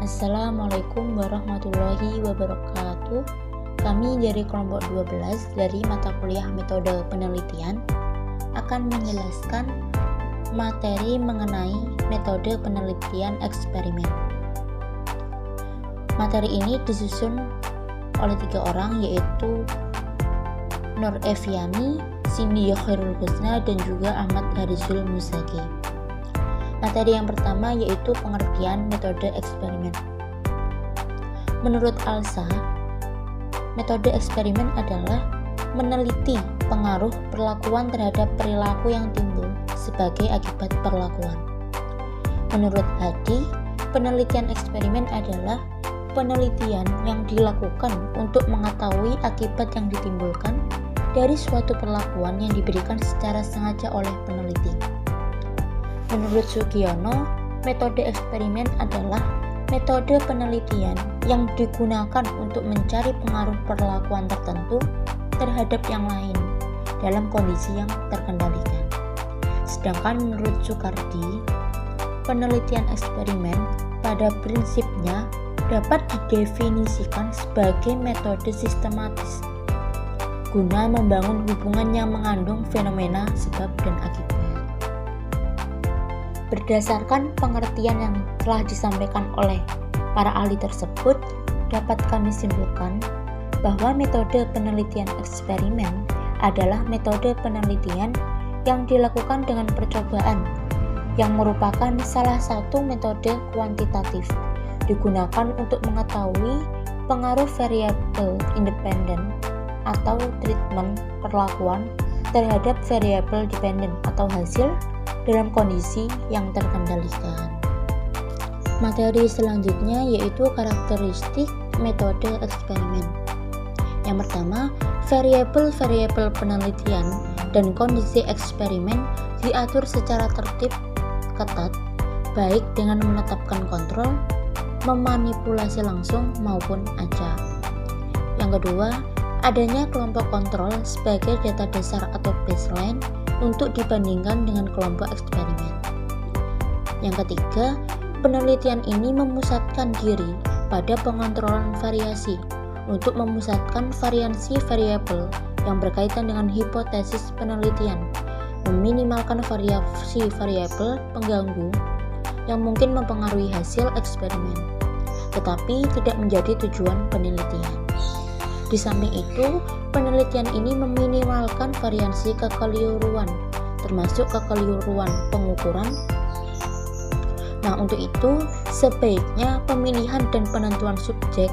Assalamualaikum warahmatullahi wabarakatuh. Kami dari kelompok 12 dari mata kuliah metode penelitian akan menjelaskan materi mengenai metode penelitian eksperimen. Materi ini disusun oleh 3 orang, yaitu Nur Eviani, Cindy Khairul Husna, dan juga Ahmad Harizul Musagi. Materi yang pertama yaitu pengertian metode eksperimen. Menurut Alsa, metode eksperimen adalah meneliti pengaruh perlakuan terhadap perilaku yang timbul sebagai akibat perlakuan. Menurut Hadi, penelitian eksperimen adalah penelitian yang dilakukan untuk mengetahui akibat yang ditimbulkan dari suatu perlakuan yang diberikan secara sengaja oleh peneliti. Menurut Sugiono, metode eksperimen adalah metode penelitian yang digunakan untuk mencari pengaruh perlakuan tertentu terhadap yang lain dalam kondisi yang terkendalikan. Sedangkan menurut Soekardi, penelitian eksperimen pada prinsipnya dapat didefinisikan sebagai metode sistematis guna membangun hubungan yang mengandung fenomena sebab dan akibat. Berdasarkan pengertian yang telah disampaikan oleh para ahli tersebut, dapat kami simpulkan bahwa metode penelitian eksperimen adalah metode penelitian yang dilakukan dengan percobaan, yang merupakan salah satu metode kuantitatif digunakan untuk mengetahui pengaruh variabel independen atau treatment perlakuan terhadap variabel dependen atau hasil dalam kondisi yang terkendalikan. Materi selanjutnya yaitu karakteristik metode eksperimen. Yang pertama, variabel-variabel penelitian dan kondisi eksperimen diatur secara tertib ketat, baik dengan menetapkan kontrol, memanipulasi langsung maupun acak. Yang kedua, adanya kelompok kontrol sebagai data dasar atau baseline untuk dibandingkan dengan kelompok eksperimen. Yang ketiga, penelitian ini memusatkan diri pada pengontrolan variasi untuk memusatkan variansi variabel yang berkaitan dengan hipotesis penelitian, meminimalkan variasi variabel pengganggu yang mungkin mempengaruhi hasil eksperimen, tetapi tidak menjadi tujuan penelitian. Di samping itu, penelitian ini meminimalkan variasi kekeliruan, termasuk kekeliruan pengukuran. Nah, untuk itu, sebaiknya pemilihan dan penentuan subjek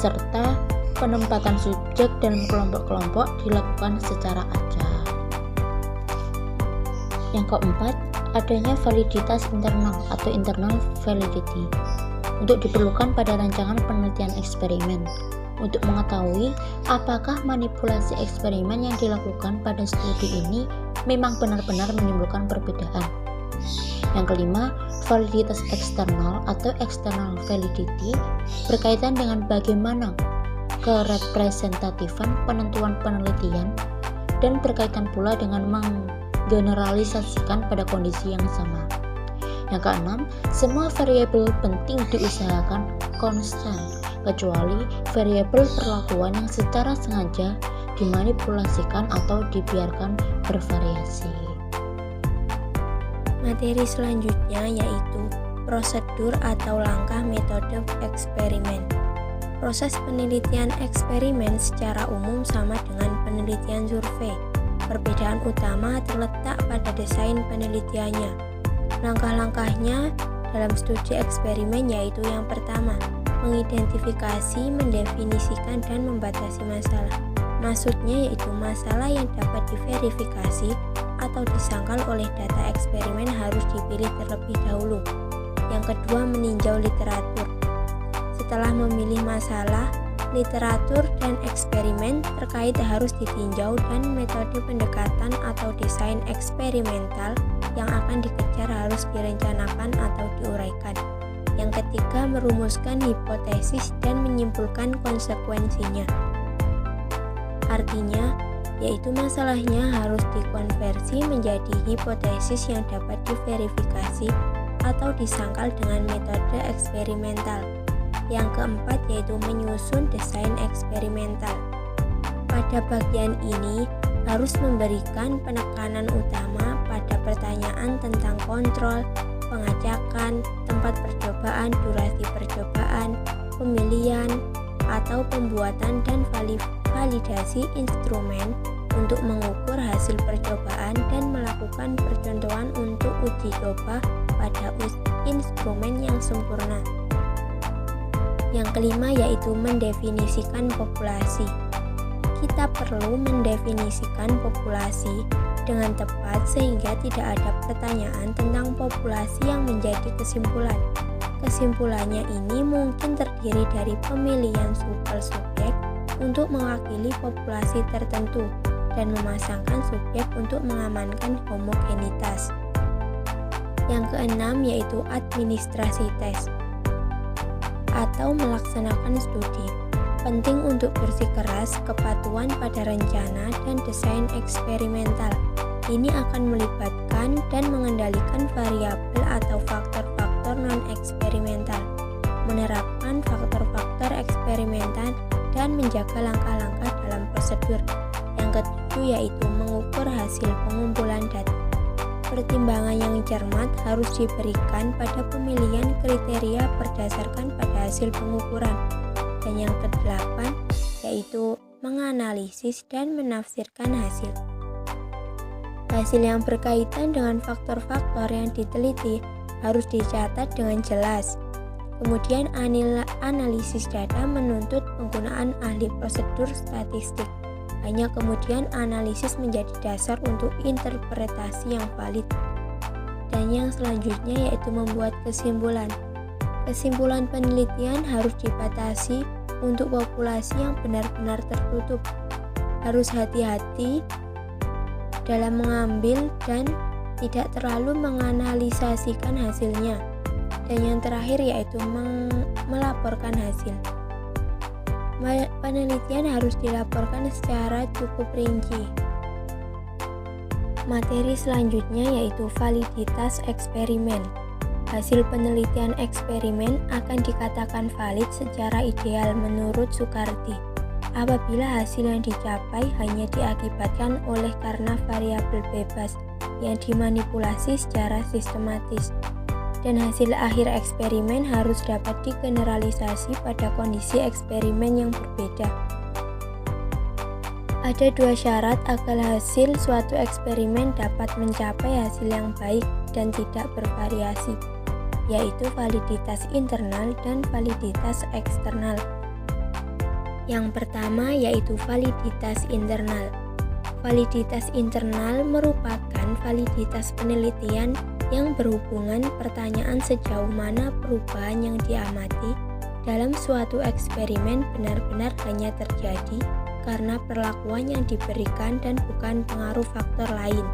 serta penempatan subjek dalam kelompok-kelompok dilakukan secara acak. Yang keempat, adanya validitas internal atau internal validity untuk diperlukan pada rancangan penelitian eksperimen untuk mengetahui apakah manipulasi eksperimen yang dilakukan pada studi ini memang benar-benar menimbulkan perbedaan. Yang kelima, validitas eksternal atau external validity berkaitan dengan bagaimana kerepresentatifan penentuan penelitian dan berkaitan pula dengan menggeneralisasikan pada kondisi yang sama. Yang keenam, semua variabel penting diusahakan konstan, kecuali variabel perlakuan yang secara sengaja dimanipulasikan atau dibiarkan bervariasi. Materi selanjutnya yaitu prosedur atau langkah metode eksperimen. Proses penelitian eksperimen secara umum sama dengan penelitian survei. Perbedaan utama terletak pada desain penelitiannya. Langkah-langkahnya dalam studi eksperimen yaitu yang pertama, mengidentifikasi, mendefinisikan, dan membatasi masalah. Maksudnya yaitu masalah yang dapat diverifikasi atau disangkal oleh data eksperimen harus dipilih terlebih dahulu. Yang kedua, meninjau literatur. Setelah memilih masalah, literatur dan eksperimen terkait harus ditinjau dan metode pendekatan atau desain eksperimental yang akan dikejar harus direncanakan atau diuraikan. Yang ketiga, merumuskan hipotesis dan menyimpulkan konsekuensinya. Artinya, yaitu masalahnya harus dikonversi menjadi hipotesis yang dapat diverifikasi atau disangkal dengan metode eksperimental. Yang keempat yaitu menyusun desain eksperimental. Pada bagian ini harus memberikan penekanan utama pada pertanyaan tentang kontrol, pengacakan, tempat percobaan, durasi percobaan, pemilihan atau pembuatan dan validasi instrumen untuk mengukur hasil percobaan dan melakukan percontohan untuk uji coba pada instrumen yang sempurna. Yang kelima yaitu mendefinisikan populasi. Kita perlu mendefinisikan populasi dengan tepat sehingga tidak ada pertanyaan tentang populasi yang menjadi kesimpulan. Kesimpulannya ini mungkin terdiri dari pemilihan subjek untuk mewakili populasi tertentu dan memasangkan subjek untuk mengamankan homogenitas. Yang keenam yaitu administrasi tes atau melaksanakan studi. Penting untuk bersikeras kepatuhan pada rencana dan desain eksperimental. Ini akan melibatkan dan mengendalikan variabel atau faktor-faktor non-eksperimental, menerapkan faktor-faktor eksperimental, dan menjaga langkah-langkah dalam prosedur. Yang ketujuh yaitu mengukur hasil pengumpulan data. Pertimbangan yang cermat harus diberikan pada pemilihan kriteria berdasarkan pada hasil pengukuran. Dan yang kedelapan yaitu menganalisis dan menafsirkan hasil. Hasil yang berkaitan dengan faktor-faktor yang diteliti harus dicatat dengan jelas. Kemudian analisis data menuntut penggunaan ahli prosedur statistik. Hanya kemudian analisis menjadi dasar untuk interpretasi yang valid. Dan yang selanjutnya yaitu membuat kesimpulan. Kesimpulan penelitian harus dibatasi untuk populasi yang benar-benar tertutup. Harus hati-hati dalam mengambil dan tidak terlalu menganalisasikan hasilnya. Dan yang terakhir yaitu melaporkan hasil. Penelitian harus dilaporkan secara cukup rinci. Materi selanjutnya yaitu validitas eksperimen. Hasil penelitian eksperimen akan dikatakan valid secara ideal menurut Sukarti apabila hasil yang dicapai hanya diakibatkan oleh karena variabel bebas yang dimanipulasi secara sistematis. Dan hasil akhir eksperimen harus dapat digeneralisasi pada kondisi eksperimen yang berbeda. Ada dua syarat agar hasil suatu eksperimen dapat mencapai hasil yang baik dan tidak bervariasi, yaitu validitas internal dan validitas eksternal. Yang pertama yaitu validitas internal. Validitas internal merupakan validitas penelitian yang berhubungan pertanyaan sejauh mana perubahan yang diamati dalam suatu eksperimen benar-benar hanya terjadi karena perlakuan yang diberikan dan bukan pengaruh faktor lain.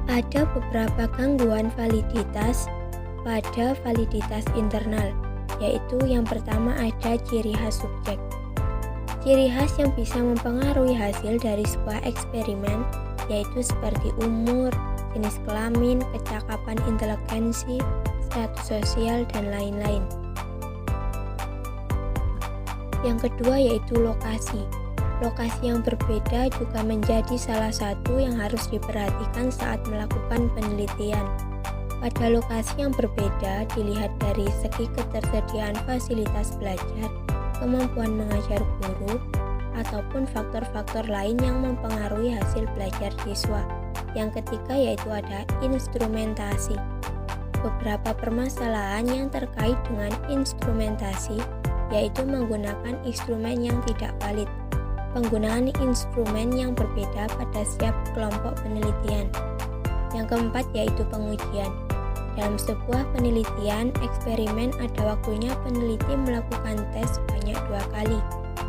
Ada beberapa gangguan validitas pada validitas internal, yaitu yang pertama ada ciri khas subjek. Ciri khas yang bisa mempengaruhi hasil dari sebuah eksperimen yaitu seperti umur, jenis kelamin, kecakapan inteligensi, status sosial, dan lain-lain. Yang kedua yaitu lokasi. Lokasi yang berbeda juga menjadi salah satu yang harus diperhatikan saat melakukan penelitian. Pada lokasi yang berbeda dilihat dari segi ketersediaan fasilitas belajar, kemampuan mengajar guru, ataupun faktor-faktor lain yang mempengaruhi hasil belajar siswa. Yang ketiga yaitu ada instrumentasi. Beberapa permasalahan yang terkait dengan instrumentasi yaitu menggunakan instrumen yang tidak valid, penggunaan instrumen yang berbeda pada setiap kelompok penelitian. Yang keempat yaitu pengujian. Dalam sebuah penelitian eksperimen ada waktunya peneliti melakukan tes sebanyak 2 kali,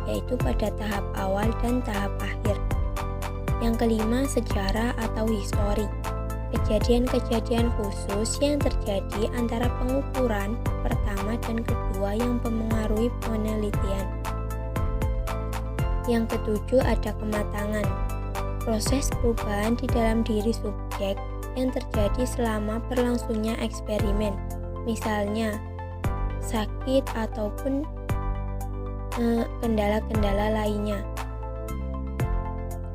yaitu pada tahap awal dan tahap akhir. Yang kelima, sejarah atau histori. Kejadian-kejadian khusus yang terjadi antara pengukuran pertama dan kedua yang mempengaruhi penelitian. Yang ketujuh ada kematangan. Proses perubahan di dalam diri subjek yang terjadi selama berlangsungnya eksperimen, misalnya sakit ataupun kendala-kendala lainnya.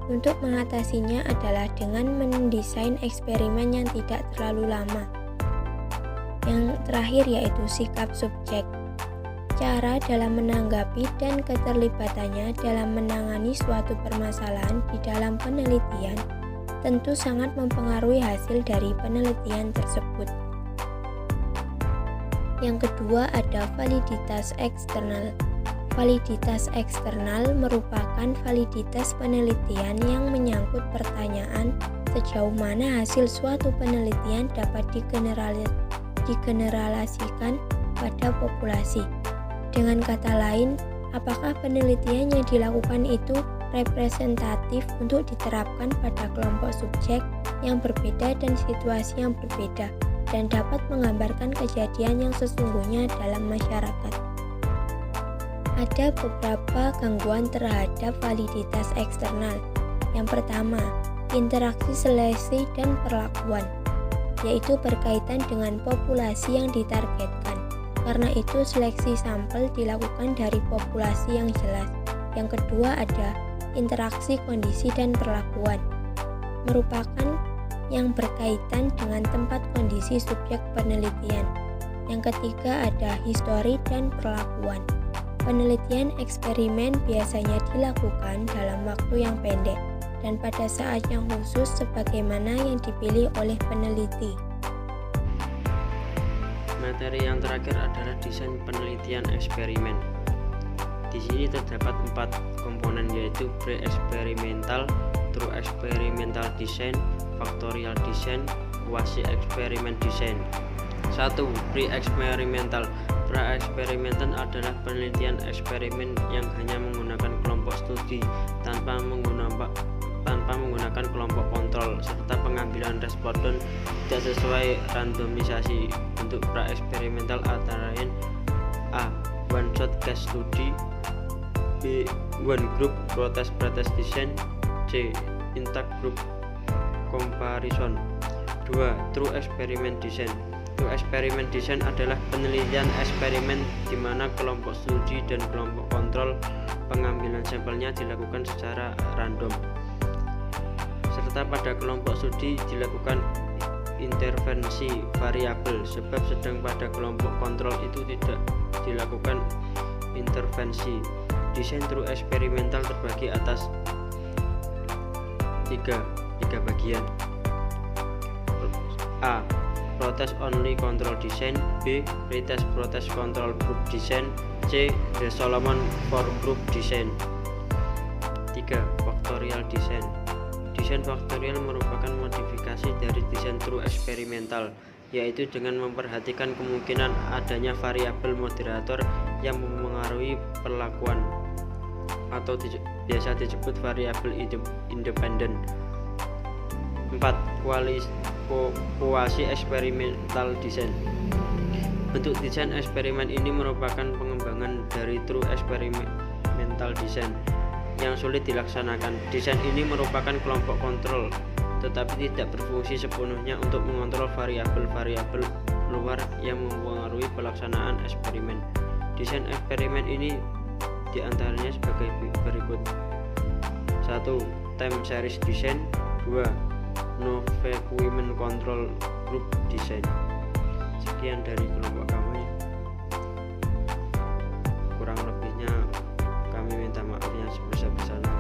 Untuk mengatasinya adalah dengan mendesain eksperimen yang tidak terlalu lama. Yang terakhir yaitu sikap subjek. Cara dalam menanggapi dan keterlibatannya dalam menangani suatu permasalahan di dalam penelitian tentu sangat mempengaruhi hasil dari penelitian tersebut. Yang kedua ada validitas eksternal. Validitas eksternal merupakan validitas penelitian yang menyangkut pertanyaan sejauh mana hasil suatu penelitian dapat digeneralisasikan pada populasi. Dengan kata lain, apakah penelitian yang dilakukan itu representatif untuk diterapkan pada kelompok subjek yang berbeda dan situasi yang berbeda, dan dapat menggambarkan kejadian yang sesungguhnya dalam masyarakat. Ada beberapa gangguan terhadap validitas eksternal. Yang pertama, interaksi seleksi dan perlakuan, yaitu berkaitan dengan populasi yang ditargetkan. Karena itu seleksi sampel dilakukan dari populasi yang jelas. Yang kedua ada interaksi kondisi dan perlakuan, merupakan yang berkaitan dengan tempat kondisi subjek penelitian. Yang ketiga ada histori dan perlakuan. Penelitian eksperimen biasanya dilakukan dalam waktu yang pendek dan pada saat yang khusus sebagaimana yang dipilih oleh peneliti. Materi yang terakhir adalah desain penelitian eksperimen. Di sini terdapat 4 komponen yaitu pre-eksperimental, true experimental design, factorial design, quasi-eksperimen design. 1. Pre-eksperimental. Pra-eksperimental adalah penelitian eksperimen yang hanya menggunakan kelompok studi tanpa menggunakan kelompok kontrol serta pengambilan responden tidak sesuai randomisasi. Untuk pra-eksperimental antara lain A. One shot case study, B. One group protest design, C. Intact group comparison. 2. True experiment design. True experiment design adalah penelitian eksperimen di mana kelompok studi dan kelompok kontrol pengambilan sampelnya dilakukan secara random, serta pada kelompok studi dilakukan intervensi variabel, sebab sedang pada kelompok kontrol itu tidak dilakukan intervensi. Desain true eksperimental terbagi atas tiga bagian. A. Protest only control design, B. Pretest protest control group design, C. The Solomon for group design. 3. Factorial design. Desain faktorial merupakan modifikasi dari desain true eksperimental, yaitu dengan memperhatikan kemungkinan adanya variabel moderator yang mempengaruhi perlakuan atau biasa disebut variabel independen. 4. Quasi eksperimental design. Bentuk desain eksperimen ini merupakan pengembangan dari true experimental design yang sulit dilaksanakan. Desain ini merupakan kelompok kontrol tetapi tidak berfungsi sepenuhnya untuk mengontrol variabel-variabel luar yang mempengaruhi pelaksanaan eksperimen. Desain eksperimen ini diantaranya sebagai berikut. 1. Time series design. 2. Non-Vacuum control group design. Sekian dari kelompok kami, kurang lebihnya kami minta maaf yang sebesar-besarnya.